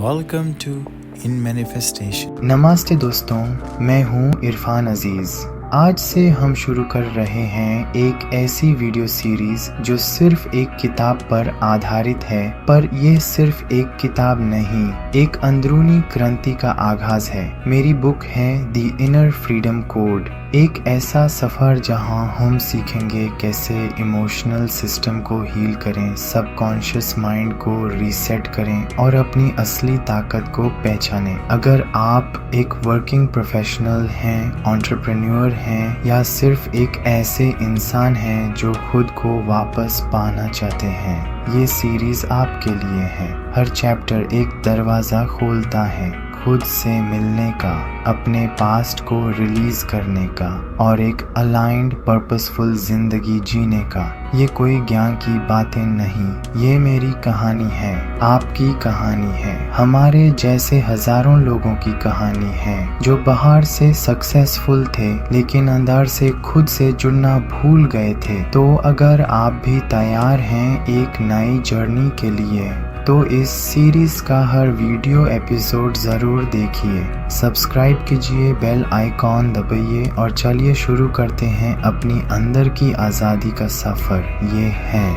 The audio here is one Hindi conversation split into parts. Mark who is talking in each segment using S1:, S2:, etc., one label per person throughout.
S1: Welcome to In Manifestation।
S2: नमस्ते दोस्तों, मैं हूँ इरफान अजीज। आज से हम शुरू कर रहे हैं एक ऐसी वीडियो सीरीज जो सिर्फ एक किताब पर आधारित है, पर यह सिर्फ एक किताब नहीं, एक अंदरूनी क्रांति का आगाज है। मेरी बुक है द इनर फ्रीडम कोड, एक ऐसा सफर जहां हम सीखेंगे कैसे इमोशनल सिस्टम को हील करें, सबकॉन्शियस माइंड को रीसेट करें और अपनी असली ताकत को पहचानें। अगर आप एक वर्किंग प्रोफेशनल हैं, एंटरप्रेन्योर हैं या सिर्फ एक ऐसे इंसान हैं जो खुद को वापस पाना चाहते हैं, ये सीरीज आपके लिए है। हर चैप्टर एक दरवाजा खोलता है खुद से मिलने का, अपने पास्ट को रिलीज करने का और एक अलाइंड पर्पसफुल जिंदगी जीने का। ये कोई ज्ञान की बातें नहीं, ये मेरी कहानी है, आपकी कहानी है, हमारे जैसे हजारों लोगों की कहानी है जो बाहर से सक्सेसफुल थे लेकिन अंदर से खुद से जुड़ना भूल गए थे। तो अगर आप भी तैयार हैं एक नई जर्नी के लिए, तो इस सीरीज का हर वीडियो एपिसोड जरूर देखिए, सब्सक्राइब कीजिए, बेल आइकॉन दबाइए और चलिए शुरू करते हैं अपनी अंदर की आज़ादी का सफ़र। ये है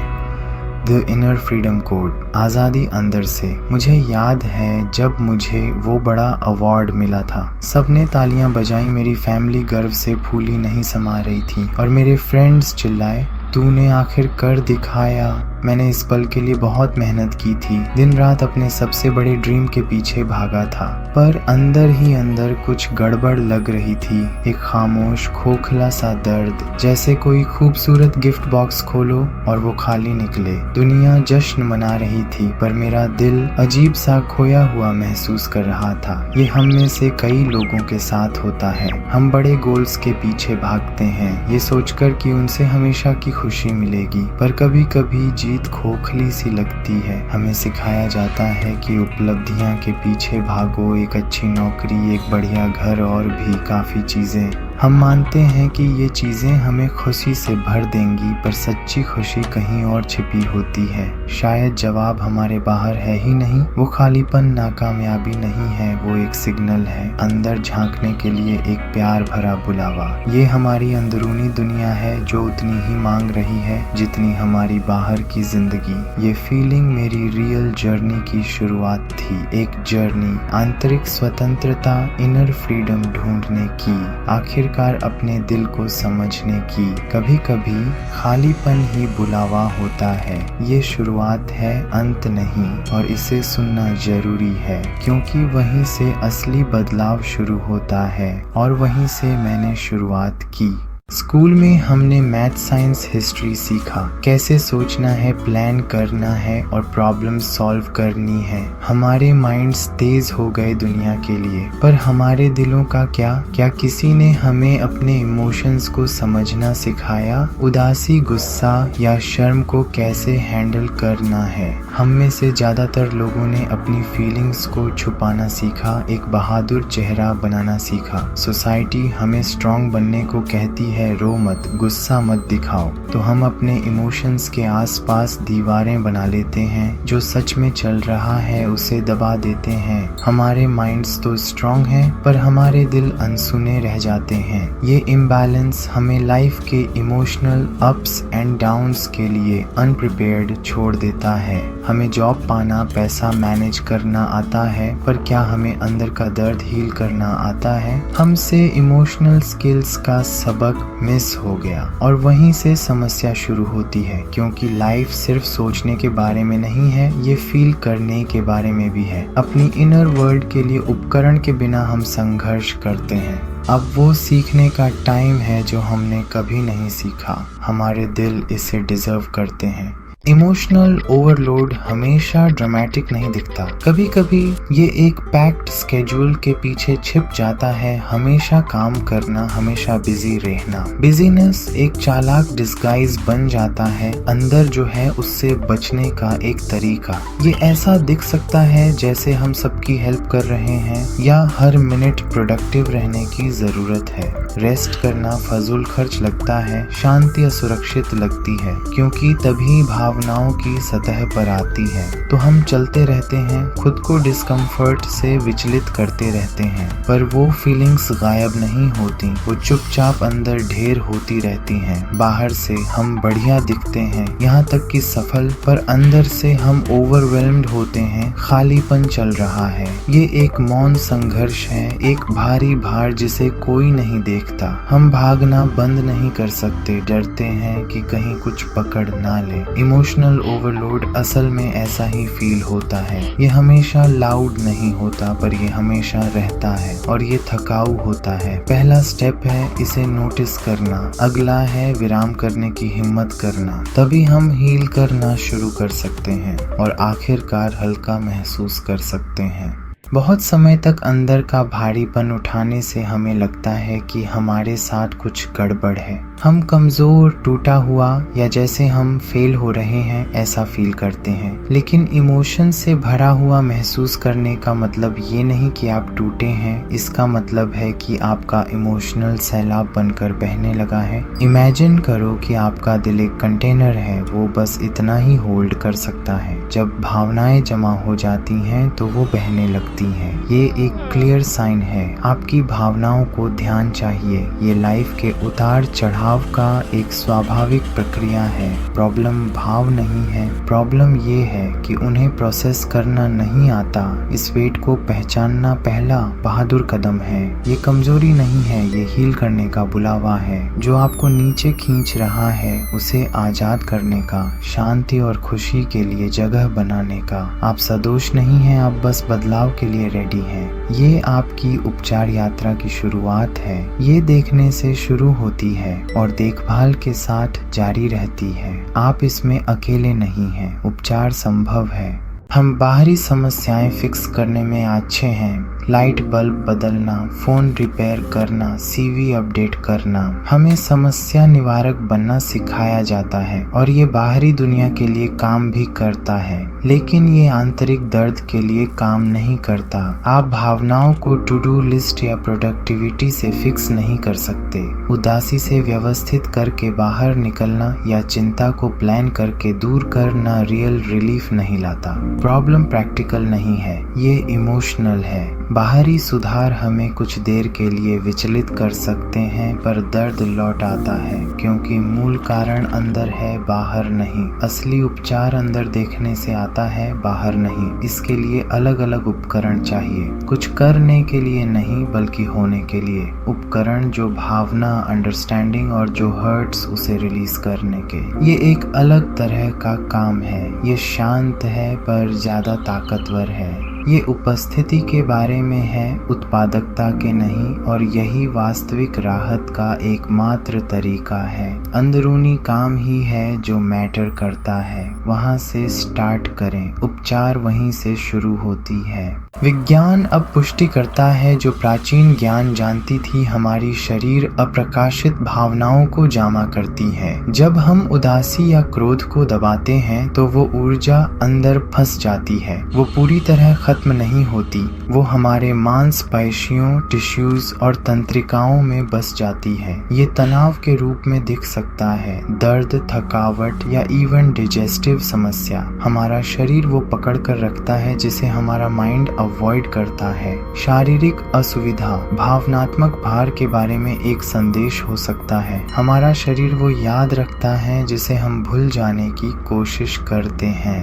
S2: द इनर फ्रीडम कोड, आज़ादी अंदर से। मुझे याद है जब मुझे वो बड़ा अवार्ड मिला था, सबने तालियां बजाई, मेरी फैमिली गर्व से फूली नहीं समा रही थी और मेरे फ्रेंड्स चिल्लाए, तूने आखिर कर दिखाया। मैंने इस पल के लिए बहुत मेहनत की थी, दिन रात अपने सबसे बड़े ड्रीम के पीछे भागा था, पर अंदर ही अंदर कुछ गड़बड़ लग रही थी। एक खामोश खोखला सा दर्द, जैसे कोई खूबसूरत गिफ्ट बॉक्स खोलो और वो खाली निकले। दुनिया जश्न मना रही थी पर मेरा दिल अजीब सा खोया हुआ महसूस कर रहा था। ये हम में से कई लोगों के साथ होता है। हम बड़े गोल्स के पीछे भागते हैं ये सोचकर कि उनसे हमेशा की खुशी मिलेगी, पर कभी कभी जीत खोखली सी लगती है। हमें सिखाया जाता है कि उपलब्धियां के पीछे भागो, एक अच्छी नौकरी, एक बढ़िया घर और भी काफी चीजें। हम मानते हैं कि ये चीजें हमें खुशी से भर देंगी, पर सच्ची खुशी कहीं और छिपी होती है। शायद जवाब हमारे बाहर है ही नहीं, वो खालीपन नाकामयाबी नहीं है, वो एक सिग्नल है, अंदर झांकने के लिए एक प्यार भरा बुलावा। ये हमारी अंदरूनी दुनिया है जो उतनी ही मांग रही है जितनी हमारी बाहर की जिंदगी। ये फीलिंग मेरी रियल जर्नी की शुरुआत थी, एक जर्नी आंतरिक स्वतंत्रता, इनर फ्रीडम ढूंढने की, आखिरकार अपने दिल को समझने की। कभी कभी खालीपन ही बुलावा होता है। ये शुरुआत है, अंत नहीं, और इसे सुनना जरूरी है क्योंकि वहीं से असली बदलाव शुरू होता है और वहीं से मैंने शुरुआत की। स्कूल में हमने मैथ, साइंस, हिस्ट्री सीखा, कैसे सोचना है, प्लान करना है और प्रॉब्लम सॉल्व करनी है। हमारे माइंड्स तेज हो गए दुनिया के लिए, पर हमारे दिलों का क्या किसी ने हमें अपने इमोशंस को समझना सिखाया? उदासी, गुस्सा या शर्म को कैसे हैंडल करना है? हम में से ज्यादातर लोगों ने अपनी फीलिंग्स को छुपाना सीखा, एक बहादुर चेहरा बनाना सीखा। सोसाइटी हमें स्ट्रॉन्ग बनने को कहती है, रो मत, गुस्सा मत दिखाओ, तो हम अपने इमोशंस के आसपास दीवारें बना लेते हैं। जो सच में चल रहा है उसे दबा देते हैं। हमारे माइंड्स तो स्ट्रॉन्ग हैं पर हमारे दिल अनसुने रह जाते हैं। ये इम्बैलेंस हमें लाइफ के इमोशनल अप्स एंड डाउन्स के लिए अनप्रिपेयर्ड छोड़ देता है। हमें जॉब पाना, पैसा मैनेज करना आता है, पर क्या हमें अंदर का दर्द हील करना आता है? हमसे इमोशनल स्किल्स का सबक मिस हो गया और वहीं से समस्या शुरू होती है, क्योंकि लाइफ सिर्फ सोचने के बारे में नहीं है, ये फील करने के बारे में भी है। अपनी इनर वर्ल्ड के लिए उपकरण के बिना हम संघर्ष करते हैं। अब वो सीखने का टाइम है जो हमने कभी नहीं सीखा। हमारे दिल इसे डिजर्व करते हैं। इमोशनल ओवरलोड हमेशा ड्रामेटिक नहीं दिखता, कभी कभी ये एक पैक्ड स्केड्यूल के पीछे छिप जाता है। हमेशा काम करना, हमेशा बिजी रहना। बिजीनेस एक चालाक डिस्गाइज बन जाता है, अंदर जो है उससे बचने का एक तरीका। ये ऐसा दिख सकता है जैसे हम सबकी हेल्प कर रहे हैं या हर मिनट प्रोडक्टिव रहने की जरूरत है। रेस्ट करना फजूल खर्च लगता है, शांति असुरक्षित लगती है, क्योंकि तभी भाव भावनाओं की सतह पर आती है तो हम चलते रहते हैं, खुद को डिस्कम्फर्ट से विचलित करते रहते हैं, पर वो फीलिंग्स गायब नहीं होती, वो चुपचाप अंदर ढेर होती रहती हैं। बाहर से हम बढ़िया दिखते हैं, यहाँ तक कि सफल, पर अंदर से हम ओवरवेल्म्ड होते हैं, खालीपन चल रहा है। ये एक मौन संघर्ष है, एक भारी भार जिसे कोई नहीं देखता। हम भागना बंद नहीं कर सकते, डरते हैं कि कहीं कुछ पकड़ ना ले। इमोशनल ओवरलोड असल में ऐसा ही फील होता है। ये हमेशा लाउड नहीं होता, पर ये हमेशा रहता है और ये थकाऊ होता है। पहला स्टेप है इसे नोटिस करना, अगला है विराम करने की हिम्मत करना। तभी हम हील करना शुरू कर सकते हैं और आखिरकार हल्का महसूस कर सकते हैं। बहुत समय तक अंदर का भारीपन उठाने से हमें लगता है कि हमारे साथ कुछ गड़बड़ है। हम कमजोर, टूटा हुआ या जैसे हम फेल हो रहे हैं ऐसा फील करते हैं। लेकिन इमोशन से भरा हुआ महसूस करने का मतलब ये नहीं कि आप टूटे हैं, इसका मतलब है कि आपका इमोशनल सैलाब बनकर बहने लगा है। इमेजिन करो कि आपका दिल एक कंटेनर है, वो बस इतना ही होल्ड कर सकता है। जब भावनाएं जमा हो जाती हैं तो वो बहने लगती है। ये एक क्लियर साइन है, आपकी भावनाओं को ध्यान चाहिए। ये लाइफ के उतार चढ़ाव का एक स्वाभाविक प्रक्रिया है। प्रॉब्लम भाव नहीं है, प्रॉब्लम ये है कि उन्हें प्रोसेस करना नहीं आता। इस वेट को पहचानना पहला बहादुर कदम है। ये कमजोरी नहीं है, ये हील करने का बुलावा है। जो आपको नीचे खींच रहा है उसे आजाद करने का, शांति और खुशी के लिए जगह बनाने का। आप सदोष नहीं हैं, आप बस बदलाव के लिए रेडी हैं। ये आपकी उपचार यात्रा की शुरुआत है। ये देखने से शुरू होती है और देखभाल के साथ जारी रहती है। आप इसमें अकेले नहीं हैं, उपचार संभव है। हम बाहरी समस्याएं फिक्स करने में अच्छे हैं, लाइट बल्ब बदलना, फोन रिपेयर करना, सीवी अपडेट करना। हमें समस्या निवारक बनना सिखाया जाता है और ये बाहरी दुनिया के लिए काम भी करता है, लेकिन ये आंतरिक दर्द के लिए काम नहीं करता। आप भावनाओं को टू डू लिस्ट या प्रोडक्टिविटी से फिक्स नहीं कर सकते। उदासी से व्यवस्थित करके बाहर निकलना या चिंता को प्लान करके दूर करना रियल रिलीफ नहीं लाता। प्रॉब्लम प्रैक्टिकल नहीं है, ये इमोशनल है। बाहरी सुधार हमें कुछ देर के लिए विचलित कर सकते हैं, पर दर्द लौट आता है क्योंकि मूल कारण अंदर है, बाहर नहीं। असली उपचार अंदर देखने से आता है, बाहर नहीं। इसके लिए अलग अलग उपकरण चाहिए, कुछ करने के लिए नहीं बल्कि होने के लिए। उपकरण जो भावना, अंडरस्टैंडिंग और जो हर्ट्स उसे रिलीज करने के। ये एक अलग तरह का काम है। ये शांत है पर ज्यादा ताकतवर है। ये उपस्थिति के बारे में है, उत्पादकता के नहीं, और यही वास्तविक राहत का एकमात्र तरीका है। अंदरूनी काम ही है जो मैटर करता है। वहाँ से स्टार्ट करें, उपचार वहीं से शुरू होती है। विज्ञान अब पुष्टि करता है जो प्राचीन ज्ञान जानती थी, हमारी शरीर अप्रकाशित भावनाओं को जमा करती है। जब हम उदासी या क्रोध को दबाते हैं तो वो ऊर्जा अंदर फंस जाती है, वो पूरी तरह खत्म नहीं होती, वो हमारे मांसपेशियों, टिश्यूज और तंत्रिकाओं में बस जाती है। ये तनाव के रूप में दिख सकता है, दर्द, थकावट या इवन डिजेस्टिव समस्या। हमारा शरीर वो पकड़ कर रखता है जिसे हमारा माइंड अवॉइड करता है। शारीरिक असुविधा, भावनात्मक भार के बारे में एक संदेश हो सकता है। हमारा शरीर वो याद रखता है जिसे हम भूल जाने की कोशिश करते हैं।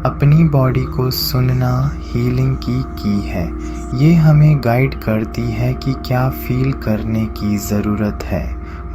S2: अपनी बॉडी को सुनना हीलिंग की है। ये हमें गाइड करती है कि क्या फील करने की ज़रूरत है।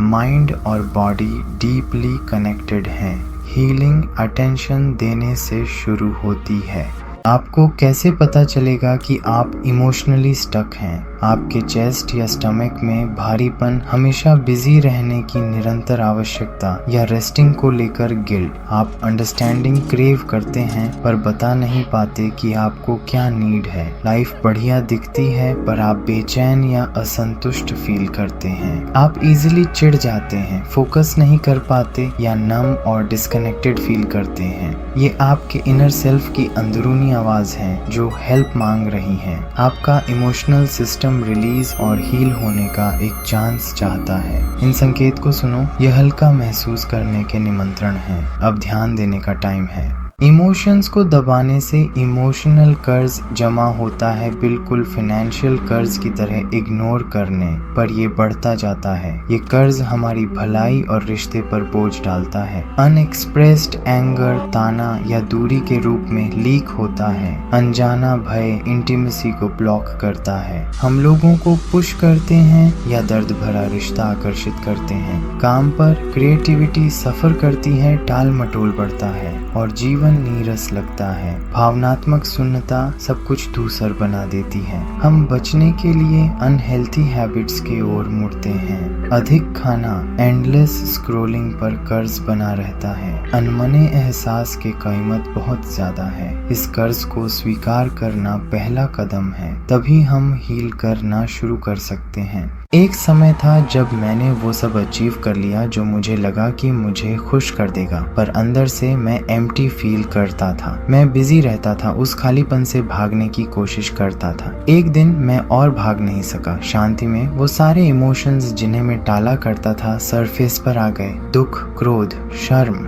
S2: माइंड और बॉडी डीपली कनेक्टेड हैं। हीलिंग अटेंशन देने से शुरू होती है। आपको कैसे पता चलेगा कि आप इमोशनली स्टक हैं? आपके चेस्ट या स्टमक में भारीपन, हमेशा बिजी रहने की निरंतर आवश्यकता या रेस्टिंग को लेकर गिल्ट। आप अंडरस्टैंडिंग क्रेव करते हैं पर बता नहीं पाते कि आपको क्या नीड है। लाइफ बढ़िया दिखती है पर आप बेचैन या असंतुष्ट फील करते हैं। आप इजीली चिढ़ जाते हैं, फोकस नहीं कर पाते या नम और डिस्कनेक्टेड फील करते हैं। ये आपके इनर सेल्फ की अंदरूनी आवाज हैं जो हेल्प मांग रही हैं। आपका इमोशनल सिस्टम रिलीज और हील होने का एक चांस चाहता है। इन संकेत को सुनो, यह हल्का महसूस करने के निमंत्रण है। अब ध्यान देने का टाइम है। इमोशंस को दबाने से इमोशनल कर्ज जमा होता है, बिल्कुल फाइनेंशियल कर्ज की तरह इग्नोर करने पर ये बढ़ता जाता है। ये कर्ज हमारी भलाई और रिश्ते पर बोझ डालता है। अनएक्सप्रेस्ड एंगर ताना या दूरी के रूप में लीक होता है। अनजाना भय इंटीमेसी को ब्लॉक करता है। हम लोगों को पुश करते हैं या दर्द भरा रिश्ता आकर्षित करते हैं। काम पर क्रिएटिविटी सफर करती है, टाल मटोल बढ़ता है और जीवन नीरस लगता है। भावनात्मक शून्यता सब कुछ धूसर बना देती है। हम बचने के लिए अनहेल्थी हैबिट्स की ओर मुड़ते हैं। अधिक खाना, एंडलेस स्क्रोलिंग पर कर्ज बना रहता है। अनमने एहसास की कीमत बहुत ज्यादा है। इस कर्ज को स्वीकार करना पहला कदम है, तभी हम हील करना शुरू कर सकते हैं। एक समय था जब मैंने वो सब अचीव कर लिया जो मुझे लगा कि मुझे खुश कर देगा, पर अंदर से मैं एम्प्टी फील करता था। मैं बिजी रहता था, उस खालीपन से भागने की कोशिश करता था। एक दिन मैं और भाग नहीं सका। शांति में वो सारे इमोशंस जिन्हें मैं टाला करता था सरफेस पर आ गए। दुख, क्रोध, शर्म।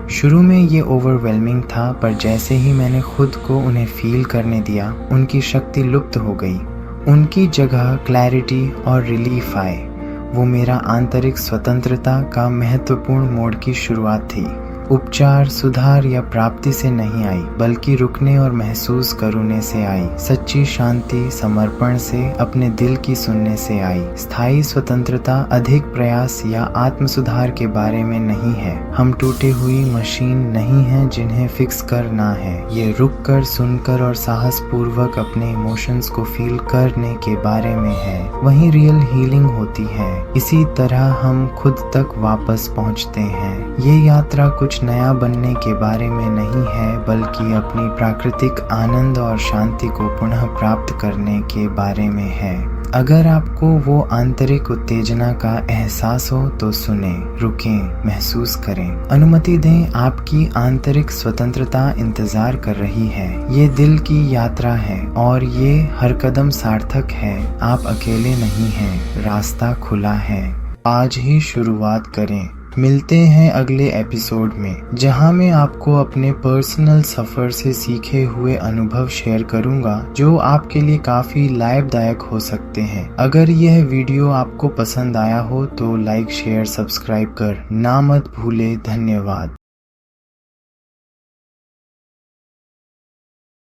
S2: शुरू में ये ओवरवेलमिंग था, पर जैसे ही मैंने खुद को उन्हें फील करने दिया, उनकी शक्ति लुप्त हो गई। उनकी जगह क्लैरिटी और रिलीफ आए। वो मेरा आंतरिक स्वतंत्रता का महत्वपूर्ण मोड़ की शुरुआत थी। उपचार, सुधार या प्राप्ति से नहीं आई, बल्कि रुकने और महसूस करने से आई। सच्ची शांति समर्पण से, अपने दिल की सुनने से आई। स्थायी स्वतंत्रता अधिक प्रयास या आत्म सुधार के बारे में नहीं है। हम टूटी हुई मशीन नहीं है जिन्हें फिक्स करना है। ये रुक कर, सुनकर और साहस पूर्वक अपने इमोशंस को फील करने के बारे में है। वहीं रियल हीलिंग होती है। इसी तरह हम खुद तक वापस पहुंचते हैं। ये यात्रा कुछ नया बनने के बारे में नहीं है, बल्कि अपनी प्राकृतिक आनंद और शांति को पुनः प्राप्त करने के बारे में है। अगर आपको वो आंतरिक उत्तेजना का एहसास हो तो सुने, रुकें, महसूस करें। अनुमति दें, आपकी आंतरिक स्वतंत्रता इंतजार कर रही है। ये दिल की यात्रा है और ये हर कदम सार्थक है। आप अकेले नहीं हैं, रास्ता खुला है। आज ही शुरुआत करें। मिलते हैं अगले एपिसोड में, जहां मैं आपको अपने पर्सनल सफर से सीखे हुए अनुभव शेयर करूंगा जो आपके लिए काफी लाभदायक हो सकते हैं। अगर यह वीडियो आपको पसंद आया हो तो लाइक, शेयर, सब्सक्राइब कर ना मत भूले। धन्यवाद।